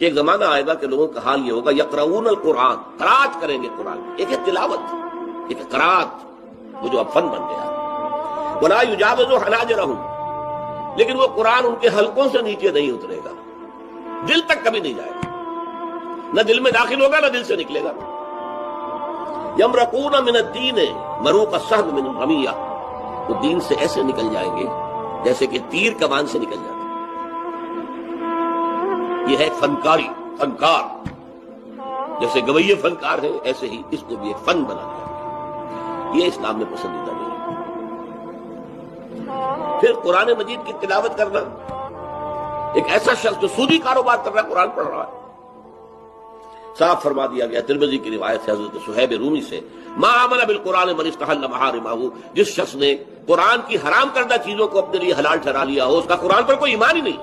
कि एक जमाना आएगा कि लोगों का हाल ये होगा, यक़रऊन अल कुरान, क़राअत करेंगे कुरान। एक है तिलावत, एक है क़राअत, वो जो अब फन बन गया। वला युजाविज़ु हनाजिरहुम, लेकिन वो कुरान उनके हलकों से नीचे नहीं उतरेगा, दिल तक कभी नहीं जाएगा, न दिल में दाखिल होगा न दिल से निकलेगा। यमरकून मिन अद्दीन मरूक अस्सहम मिन रमिया, वो दीन से ऐसे निकल जाएंगे जैसे कि तीर कमान से निकल जाता है। ये है फनकारी, फनकार। जैसे गवैये फनकार है, ऐसे ही इसको भी एक फन बना दिया। ये इस्लाम में पसंदीदा नहीं है। फिर कुरान मजीद की तिलावत करना, एक ऐसा शख्स जो सूदी कारोबार कर रहा है, कुरान पढ़ रहा है, साफ फरमा दिया गया तिरमिज़ी की रिवायत है हज़रत सुहैब रूमी से, मा आमना बिल कुरान मन इस्तहल्ल महारिमाहु, जिस शख्स ने कुरान की हराम करदा चीजों को अपने लिए हलाल ठहरा लिया हो, उसका कुरान पर कोई ईमान ही नहीं।